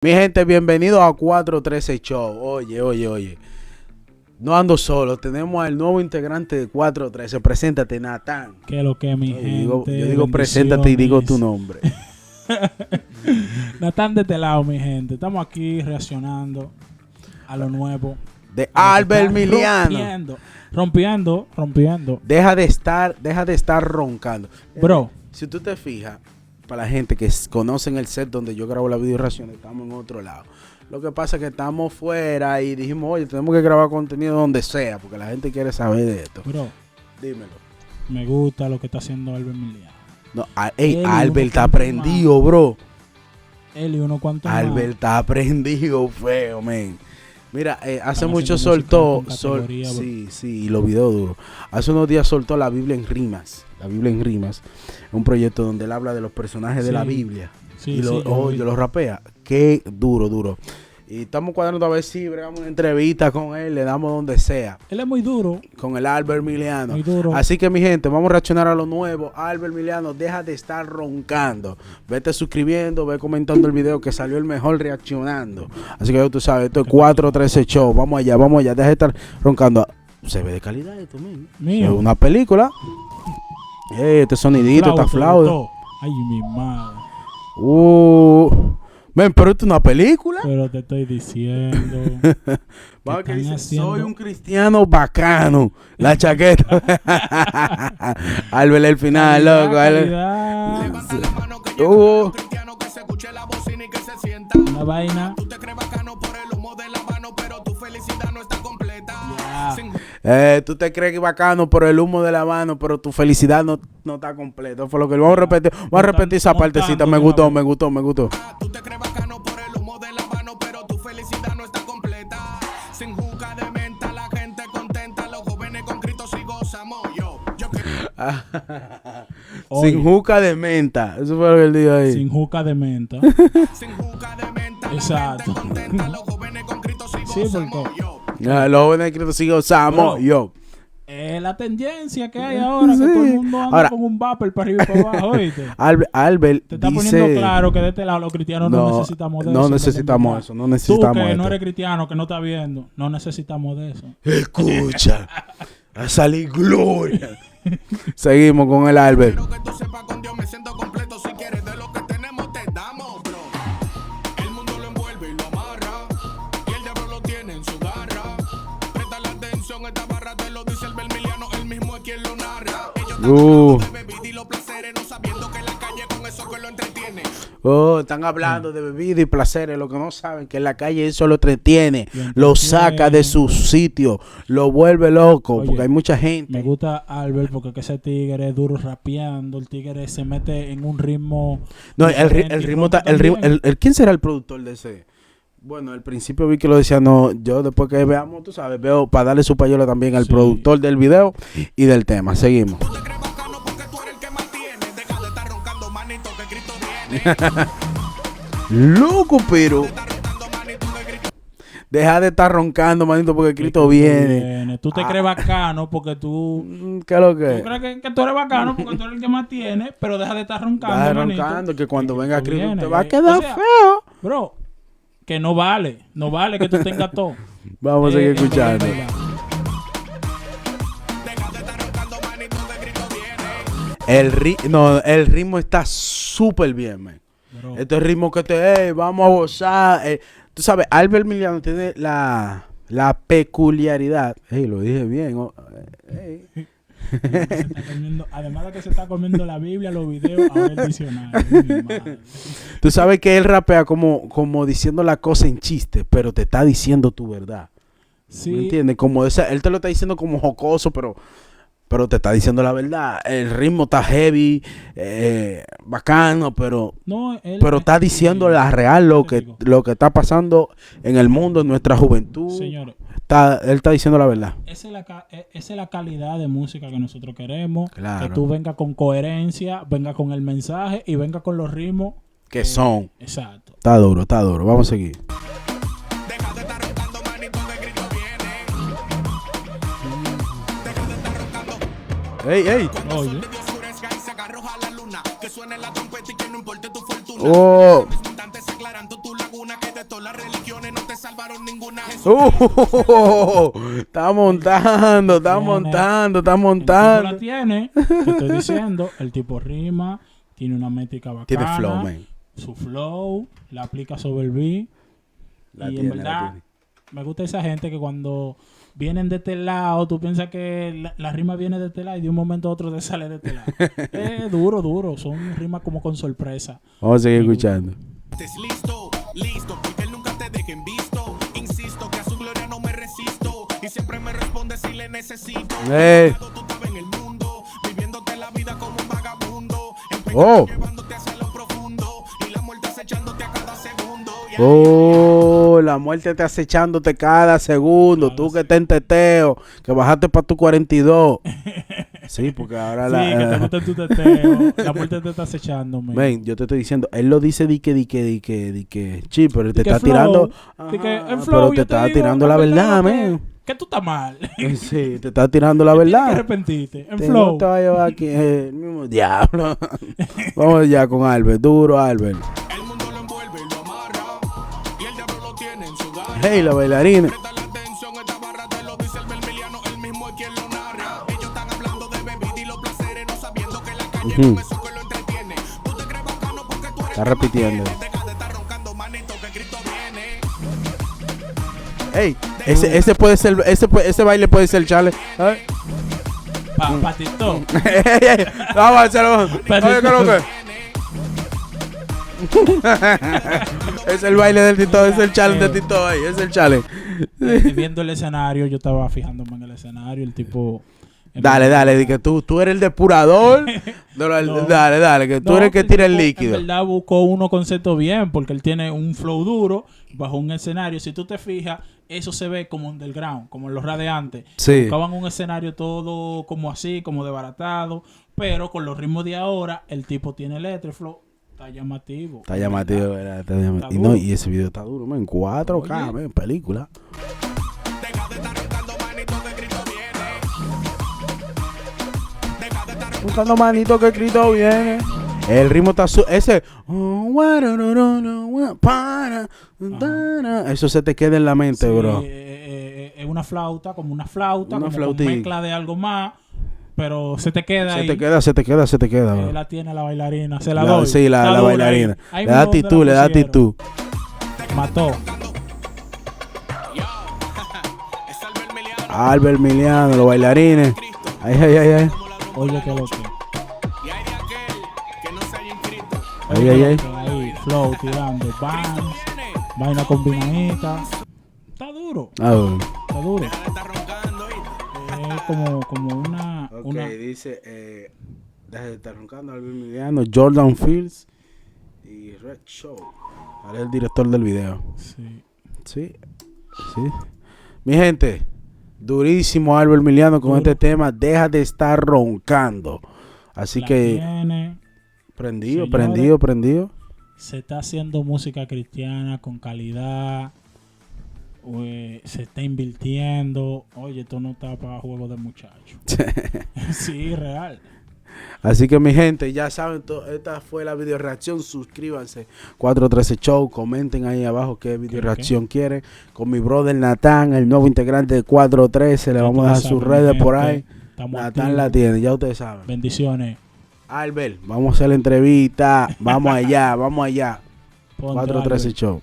Mi gente, bienvenidos a 413 Show. Oye. No ando solo, tenemos al nuevo integrante de 413. Preséntate, Natán. ¿Qué es lo que, mi gente? Yo digo preséntate y digo tu nombre. Natán de este lado, mi gente. Estamos aquí reaccionando a lo nuevo. De Albert Miliano. Rompiendo. Deja de estar roncando. Bro. Si tú te fijas, para la gente que conocen el set donde yo grabo la video reacción, estamos en otro lado. Lo que pasa es que estamos fuera y dijimos, oye, tenemos que grabar contenido donde sea, porque la gente quiere saber de esto. Bro, dímelo. Me gusta lo que está haciendo Albert Miliano. No, Albert está prendido, bro. Él y uno cuanto más. Albert está prendido feo, men. Mira, hace mucho soltó, sí, los videos duros. Hace unos días soltó la Biblia en rimas. La Biblia en rimas. Un proyecto donde él habla de los personajes de la Biblia. Él es muy duro. Con el Albert Miliano. Muy duro. Así que, mi gente, vamos a reaccionar a lo nuevo. Albert Miliano, deja de estar roncando. Vete suscribiendo, ve comentando el video que salió el mejor reaccionando. Así que tú sabes, esto es 413 Show. Vamos allá. Deja de estar roncando. Se ve de calidad esto, mío. Es una película. Este sonidito, está flauta. Ay, mi madre. Men, pero esto es una película. Pero te estoy diciendo. Vamos que dice, soy un cristiano bacano. La chaqueta. Albert el final, loco. Levanta la mano que yo cristiano que se escuche la bocina y que se sienta. Una vaina. Tú te crees bacano por el humo de la mano, pero tu felicidad no está completa. Tú te crees que bacano por el humo de la mano, pero tu felicidad no está completa. Fue lo que vamos a repetir. Vamos a repetir esa partecita. Me gustó. Tú te crees bacano por el humo de la mano, pero tu felicidad no está completa. Sin juca de menta, la gente contenta. Los jóvenes con Cristo sí gozamos. Sin juca de menta. Eso fue lo que él dijo ahí. Sin juca de menta. Sin juca de menta. Exacto. Los jóvenes con Cristo sí gozamos. Los jóvenes de Cristo sí gozamos. La tendencia que hay ahora, que todo el mundo anda con un vapor para arriba y para abajo, ¿oíste? Albert te está dice, poniendo claro que de este lado los cristianos no necesitamos de eso. No necesitamos Tú que no eres cristiano, que no estás viendo, no necesitamos de eso. Escucha, a salir gloria. Seguimos con el Albert. Quiero que tú sepas, con Dios me siento completo. Si quieres de lo que tenemos, te damos, bro. El mundo lo envuelve y lo amarra, y el diablo lo tiene en su garra. Presta la atención, esta barra te lo dice Albert Miliano, él mismo es quien lo narra. Ellos están hablando de bebida y los placeres, no sabiendo que en la calle con eso que lo entretiene. Están hablando de bebida y placeres. Lo que no saben que en la calle eso lo entretiene, lo saca de su sitio, lo vuelve loco. Oye, porque hay mucha gente. Me gusta Albert porque ese tigre es duro rapeando. El tigre se mete en un ritmo. No, el ritmo está. ¿Quién será el productor de ese? Bueno, al principio vi que lo decía, no, yo después que veamos, tú sabes, veo para darle su payola también al productor del video y del tema. Seguimos. Loco, pero deja de estar roncando, manito, porque Cristo viene. Tú te crees bacano porque tú. ¿Qué es lo que? Tú crees que tú eres bacano porque tú eres el que más tiene, pero deja de estar roncando. Deja de roncando, que cuando venga Cristo te va a quedar feo. Bro, que no vale que tú tengas todo. Vamos a seguir escuchando. El ritmo está súper bien, man. Este ritmo que vamos a gozar. Tú sabes, Albert Miliano tiene la peculiaridad. Lo dije bien. Además de que se está comiendo la Biblia, los videos, ahora el diccionario. Tú sabes que él rapea como diciendo la cosa en chiste, pero te está diciendo tu verdad. Sí. ¿Me entiendes? Él te lo está diciendo como jocoso, pero te está diciendo la verdad. El ritmo está heavy, bacano, pero está diciendo la real lo que está pasando en el mundo, en nuestra juventud. Señores, él está diciendo la verdad. Esa es la calidad de música que nosotros queremos. Claro. Que tú vengas con coherencia, vengas con el mensaje y vengas con los ritmos que son. Exacto. Está duro. Vamos a seguir. Ey. Oye. Oh. respeto. Las religiones no te salvaron ninguna. Está montando, está Tiene. montando, está El tipo montando. la tiene, te estoy diciendo, el tipo rima, tiene una métrica bacana. Tiene flow, man. Su flow, la aplica sobre el beat. La Y tiene, en la verdad, tiene. me gusta esa gente que cuando vienen de este lado, tú piensas que la rima viene de este lado y de un momento a otro te sale de este lado. Duro. Son rimas como con sorpresa. Vamos a seguir escuchando. Estés listo, listo, porque él nunca te deje en visto. Insisto que a su gloria no me resisto. Y siempre me responde si le necesito. Tú estabas en el mundo, viviéndote la vida como un vagabundo. Llevándote hacia lo profundo. Y la muerte acechándote a cada segundo. La muerte te acechándote cada segundo. Tú que te en teteo, que bajaste para tu 42. Sí, porque ahora Sí, que te gusta tu teteo. La muerte te está acechando, man. Ven, yo te estoy diciendo, él lo dice di que, sí, pero te Di que está flow, tirando, di que ajá, el flow, pero te yo está digo, tirando la verdad, man. Que tú estás mal. Sí, te está tirando la Tienes que verdad. arrepentirte. En Te flow. no te va a llevar aquí el mismo diablo. Vamos ya con Albert, duro Albert. El mundo lo envuelve y lo amarra. Y el diablo lo tiene en su garra. Hey, la bailarina. Presta la atención, esta barra te lo dice el Vermiliano, él mismo es quien lo narra. Ellos están hablando de bebida y los placeres, no sabiendo que la calle no es eso que lo entretiene. Tú te crees bacano porque tú eres Está repitiendo. Deja de estar roncando, manito, que Cristo viene. Hey, ese puede ser, ese baile puede ser chale. Ay. Patito. Vamos a hacerlo. Oye, ¿qué es lo que? Es el baile del Tito, es el challenge de Tito ahí, es el challenge. Viendo el escenario, yo estaba fijándome en el escenario, el tipo... Dale, di que tú eres el depurador. No. Dale, que tú eres el que tira el tipo, líquido. En verdad buscó uno concepto bien, porque él tiene un flow duro bajo un escenario. Si tú te fijas, eso se ve como underground, como en los radiantes. Sí. Buscaban un escenario todo como así, como desbaratado, pero con los ritmos de ahora, el tipo tiene letra, flow. Está llamativo. Está llamativo, ¿verdad? Está llamativo. Está Y, no, duro. y ese video está duro, man. 4K, Oye. man, película. Deja de estar roncando, manito, que Cristo viene. Deja de estar Buscando manito que Cristo viene. El ritmo está ese. Eso se te queda en la mente, Sí, bro. es una flauta, como una flauta, Una como con flautica. mezcla de algo más, pero se te queda Se ahí. te queda, bro. La tiene la bailarina, se la La- doy. sí, la Está dura bailarina. ahí. Ahí Le da mismo donde actitud, le la da pusieron. actitud. Mató. Yo, es el Vermiliano, Albert Miliano, los bailarines. Cristo. Ay. Oye, que lo que. Y hay de aquel que no se haya inscrito. Ahí, flow tirando, bang, vaina combinadita. Está duro, Ah, bueno. está duro. Deja de estar roncando, ¿oíste? Es como una dice, deja de estar roncando Albert Miliano, Jordan Fields y Red Show. Él es el director del video. sí. Sí. Mi gente, durísimo Albert Miliano con Duro. este tema. Deja de estar roncando. Así La que, tiene, prendido. se está haciendo música cristiana con calidad. Se está invirtiendo. Oye, esto no está para juego de muchachos. Sí, real. Así que mi gente, ya saben, esta fue la video reacción. Suscríbanse 413 Show, comenten ahí abajo qué video reacción quieren. Con mi brother Natán, el nuevo integrante de 413, le vamos a dejar sus redes por ahí. Estamos Natán activos. la tiene, ya ustedes saben. Bendiciones. Albert, vamos a hacer la entrevista. Vamos allá. Ponte 413 algo. Show.